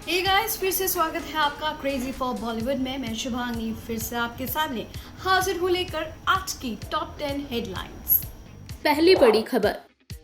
Hey guys, फिर से स्वागत है आपका क्रेजी फॉर बॉलीवुड में। मैं शुभांगी फिर से आपके सामने हाजिर हूँ लेकर आज की टॉप 10 हेडलाइंस। पहली बड़ी खबर,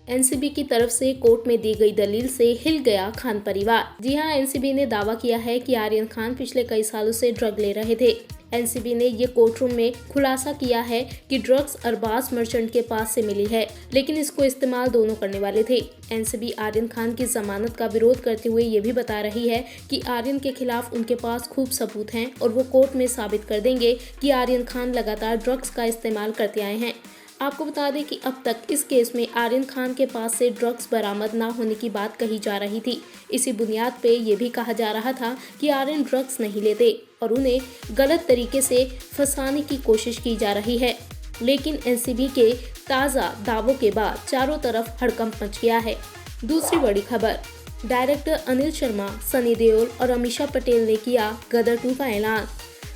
एनसीबी की तरफ से कोर्ट में दी गई दलील से हिल गया खान परिवार। जी हां, एनसीबी ने दावा किया है कि आर्यन खान पिछले कई सालों से ड्रग ले रहे थे। एनसीबी ने ये कोर्टरूम में खुलासा किया है कि ड्रग्स अरबाज मर्चेंट के पास से मिली है, लेकिन इसको इस्तेमाल दोनों करने वाले थे। एनसीबी आर्यन खान की जमानत का विरोध करते हुए ये भी बता रही है कि आर्यन के खिलाफ उनके पास खूब सबूत हैं और वो कोर्ट में साबित कर देंगे कि आर्यन खान लगातार ड्रग्स का इस्तेमाल करते आए हैं। आपको बता दें कि अब तक इस केस में आर्यन खान के पास से ड्रग्स बरामद न होने की बात कही जा रही थी। इसी बुनियाद पे ये भी कहा जा रहा था कि आर्यन ड्रग्स नहीं लेते और उन्हें गलत तरीके से फंसाने की कोशिश की जा रही है। लेकिन एनसीबी के ताज़ा दावों के बाद चारों तरफ हड़कंप मच गया है। दूसरी बड़ी खबर, डायरेक्टर अनिल शर्मा, सनी देओल और अमीषा पटेल ने किया गदर 2 का ऐलान।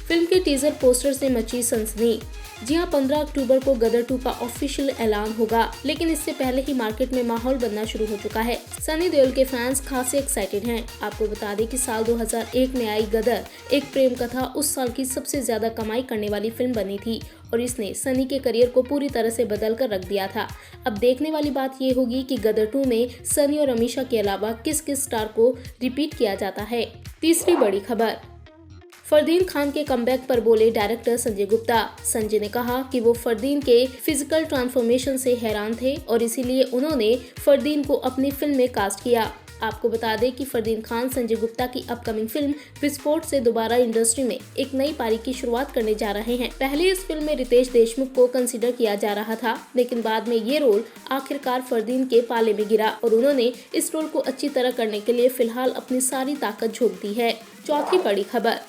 फिल्म के टीजर पोस्टर से मची सनसनी। जी हां, 15 अक्टूबर को गदर 2 का ऑफिशियल ऐलान होगा, लेकिन इससे पहले ही मार्केट में माहौल बनना शुरू हो चुका है। सनी देओल के फैंस खासे एक्साइटेड हैं। आपको बता दें कि साल 2001 में आई गदर एक प्रेम कथा उस साल की सबसे ज्यादा कमाई करने वाली फिल्म बनी थी और इसने सनी के करियर को पूरी तरह से बदल कर रख दिया था। अब देखने वाली बात ये होगी कि गदर 2 में सनी और अमीषा के अलावा किस किस स्टार को रिपीट किया जाता है। तीसरी बड़ी खबर, फरदीन खान के कमबैक पर बोले डायरेक्टर संजय गुप्ता। संजय ने कहा कि वो फरदीन के फिजिकल ट्रांसफॉर्मेशन से हैरान थे और इसीलिए उन्होंने फरदीन को अपनी फिल्म में कास्ट किया। आपको बता दें कि फरदीन खान संजय गुप्ता की अपकमिंग फिल्म विस्फोट से दोबारा इंडस्ट्री में एक नई पारी की शुरुआत करने जा रहे हैं। पहले इस फिल्म में रितेश देशमुख को कंसीडर किया जा रहा था, लेकिन बाद में ये रोल आखिरकार फरदीन के पाले में गिरा और उन्होंने इस रोल को अच्छी तरह करने के लिए फिलहाल अपनी सारी ताकत झोंक दी है। चौथी बड़ी खबर,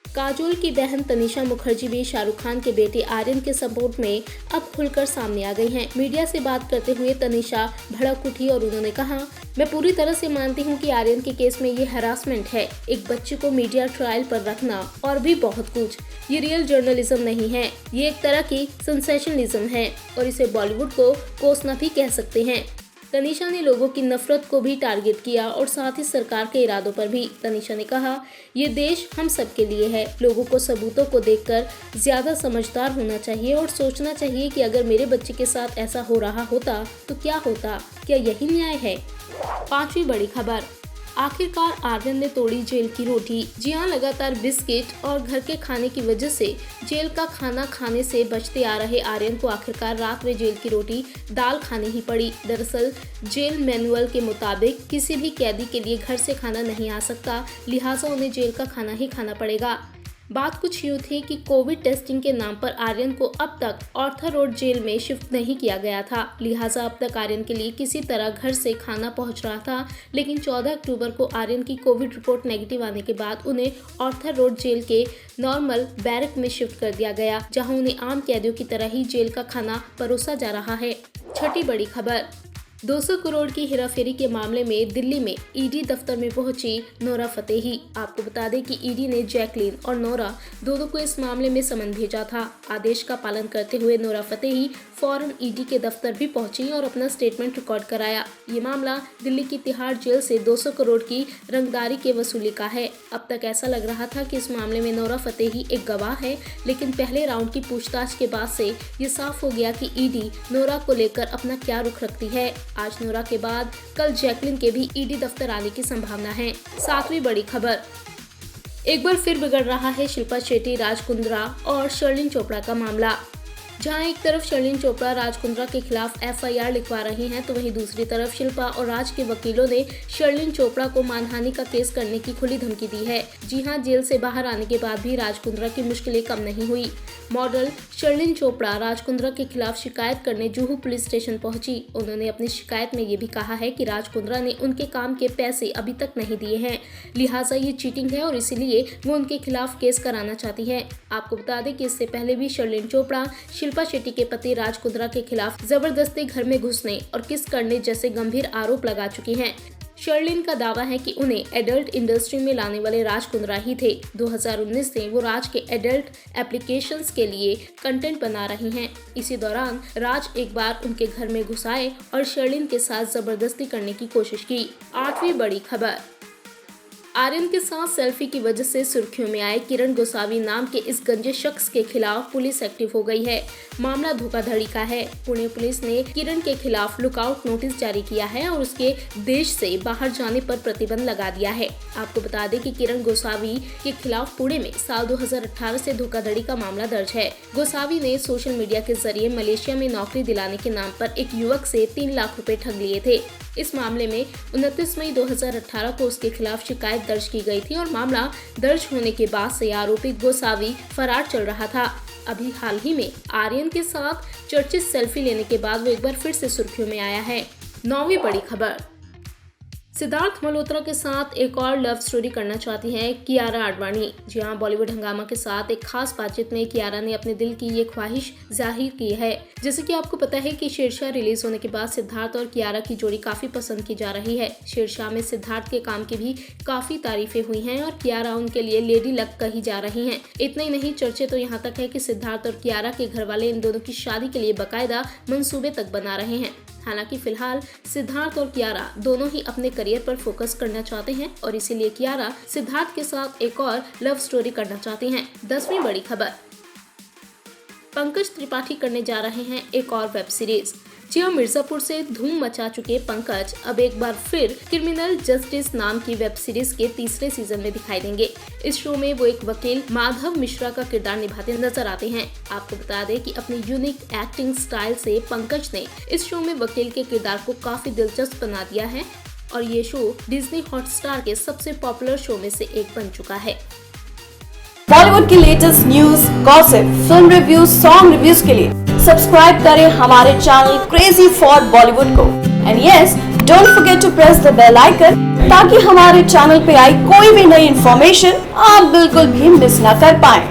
काजोल की बहन तनिषा मुखर्जी भी शाहरुख खान के बेटे आर्यन के सपोर्ट में अब खुलकर सामने आ गई हैं। मीडिया से बात करते हुए तनिषा भड़क उठी और उन्होंने कहा, मैं पूरी तरह से मानती हूं कि आर्यन के केस में ये हरासमेंट है, एक बच्चे को मीडिया ट्रायल पर रखना और भी बहुत कुछ। ये रियल जर्नलिज्म नहीं है, ये एक तरह की सेंसेशनलिज्म है और इसे बॉलीवुड को कोसना भी कह सकते हैं। तनिषा ने लोगों की नफरत को भी टारगेट किया और साथ ही सरकार के इरादों पर भी। तनिषा ने कहा, ये देश हम सब के लिए है। लोगों को सबूतों को देखकर ज्यादा समझदार होना चाहिए और सोचना चाहिए कि अगर मेरे बच्चे के साथ ऐसा हो रहा होता तो क्या होता। क्या यही न्याय है? पांचवी बड़ी खबर, आखिरकार आर्यन ने तोड़ी जेल की रोटी। जी हां, लगातार बिस्किट और घर के खाने की वजह से जेल का खाना खाने से बचते आ रहे आर्यन को आखिरकार रात में जेल की रोटी दाल खानी ही पड़ी। दरअसल जेल मैनुअल के मुताबिक किसी भी कैदी के लिए घर से खाना नहीं आ सकता, लिहाजा उन्हें जेल का खाना ही खाना पड़ेगा। बात कुछ यूँ थी कि कोविड टेस्टिंग के नाम पर आर्यन को अब तक ऑर्थर रोड जेल में शिफ्ट नहीं किया गया था, लिहाजा अब तक आर्यन के लिए किसी तरह घर से खाना पहुंच रहा था। लेकिन 14 अक्टूबर को आर्यन की कोविड रिपोर्ट नेगेटिव आने के बाद उन्हें ऑर्थर रोड जेल के नॉर्मल बैरक में शिफ्ट कर दिया गया, जहां उन्हें आम कैदियों की तरह ही जेल का खाना परोसा जा रहा है। छठी बड़ी खबर, 200 करोड़ की हेराफेरी के मामले में दिल्ली में ईडी दफ्तर में पहुंची नोरा फतेही। आपको बता दें कि ईडी ने जैकलीन और नोरा दोनों को इस मामले में समन भेजा था। आदेश का पालन करते हुए नोरा फतेही फौरन ईडी के दफ्तर भी पहुंची और अपना स्टेटमेंट रिकॉर्ड कराया। ये मामला दिल्ली की तिहाड़ जेल से 200 करोड़ की रंगदारी के वसूली का है। अब तक ऐसा लग रहा था कि इस मामले में नोरा फतेही एक गवाह है, लेकिन पहले राउंड की पूछताछ के बाद से ये साफ हो गया कि ईडी नोरा को लेकर अपना क्या रुख रखती है। आज नोरा के बाद कल जैकलिन के भी ईडी दफ्तर आने की संभावना है। सातवीं बड़ी खबर, एक बार फिर बिगड़ रहा है शिल्पा शेट्टी, राज कुंद्रा और शर्लिन चोपड़ा का मामला। जहां एक तरफ शर्लिन चोपड़ा राज कुंद्रा के खिलाफ एफआईआर लिखवा रही हैं, तो वहीं दूसरी तरफ शिल्पा और राज के वकीलों ने शर्लिन चोपड़ा को मानहानि का केस करने की खुली धमकी दी है। जी हां, जेल से बाहर आने के बाद भी राज कुंद्रा की मुश्किलें कम नहीं हुई। मॉडल शर्लिन चोपड़ा राज कुंद्रा के खिलाफ शिकायत करने जुहू पुलिस स्टेशन पहुंची। उन्होंने अपनी शिकायत में ये भी कहा है कि राज कुंद्रा ने उनके काम के पैसे अभी तक नहीं दिए हैं, लिहाजा ये चीटिंग है और इसीलिए वो उनके खिलाफ केस कराना चाहती है। आपको बता दें कि इससे पहले भी शर्लिन चोपड़ा शिल्पा शेट्टी के पति राज कुंद्रा के खिलाफ जबरदस्ती घर में घुसने और किस करने जैसे गंभीर आरोप लगा चुकी हैं। शर्लिन का दावा है कि उन्हें एडल्ट इंडस्ट्री में लाने वाले राज कुंद्रा ही थे। 2019 से वो राज के एडल्ट एप्लीकेशंस के लिए कंटेंट बना रही हैं। इसी दौरान राज एक बार उनके घर में घुस आए और शर्लिन के साथ जबरदस्ती करने की कोशिश की। आठवीं बड़ी खबर, आर्यन के साथ सेल्फी की वजह से सुर्खियों में आए किरण गोसावी नाम के इस गंजे शख्स के खिलाफ पुलिस एक्टिव हो गई है। मामला धोखाधड़ी का है। पुणे पुलिस ने किरण के खिलाफ लुकआउट नोटिस जारी किया है और उसके देश से बाहर जाने पर प्रतिबंध लगा दिया है। आपको बता दें कि किरण गोसावी के खिलाफ पुणे में साल 2018 से धोखाधड़ी का मामला दर्ज है। गोसावी ने सोशल मीडिया के जरिए मलेशिया में नौकरी दिलाने के नाम पर एक युवक से 3 लाख रुपए ठग लिए थे। इस मामले में 29 मई 2018 को उसके खिलाफ शिकायत दर्ज की गई थी और मामला दर्ज होने के बाद से आरोपी गोसावी फरार चल रहा था। अभी हाल ही में आर्यन के साथ चर्चित सेल्फी लेने के बाद वो एक बार फिर से सुर्खियों में आया है। 9वीं बड़ी खबर, सिद्धार्थ मल्होत्रा के साथ एक और लव स्टोरी करना चाहती हैं कियारा आडवाणी। जी हां, बॉलीवुड हंगामा के साथ एक खास बातचीत में कियारा ने अपने दिल की ये ख्वाहिश जाहिर की है। जैसे कि आपको पता है कि शेरशाह रिलीज होने के बाद सिद्धार्थ और कियारा की जोड़ी काफी पसंद की जा रही है। शेरशाह में सिद्धार्थ के काम की भी काफी तारीफें हुई हैं और कियारा उनके लिए लेडी लक कही जा रही हैं। इतना ही नहीं, चर्चे तो यहाँ तक है कि सिद्धार्थ और कियारा के घर वाले इन दोनों की शादी के लिए बाकायदा मंसूबे तक बना रहे हैं। हालांकि फिलहाल सिद्धार्थ और कियारा दोनों ही अपने करियर पर फोकस करना चाहते हैं और इसीलिए कियारा सिद्धार्थ के साथ एक और लव स्टोरी करना चाहती हैं। 10वीं बड़ी खबर, पंकज त्रिपाठी करने जा रहे हैं एक और वेब सीरीज। जी हां, मिर्जापुर से धूम मचा चुके पंकज अब एक बार फिर क्रिमिनल जस्टिस नाम की वेब सीरीज के तीसरे सीजन में दिखाई देंगे। इस शो में वो एक वकील माधव मिश्रा का किरदार निभाते नजर आते हैं। आपको बता दें कि अपनी यूनिक एक्टिंग स्टाइल से पंकज ने इस शो में वकील के किरदार को काफी दिलचस्प बना दिया है और ये शो डिज्नी हॉटस्टार के सबसे पॉपुलर शो में से एक बन चुका है। बॉलीवुड की latest news, gossip, film reviews, song reviews के लिए सब्सक्राइब करें हमारे चैनल क्रेजी फॉर बॉलीवुड को। And yes, don't forget to press the bell icon ताकि हमारे चैनल पे आई कोई भी नई इंफॉर्मेशन आप बिल्कुल भी मिस ना कर पाएं।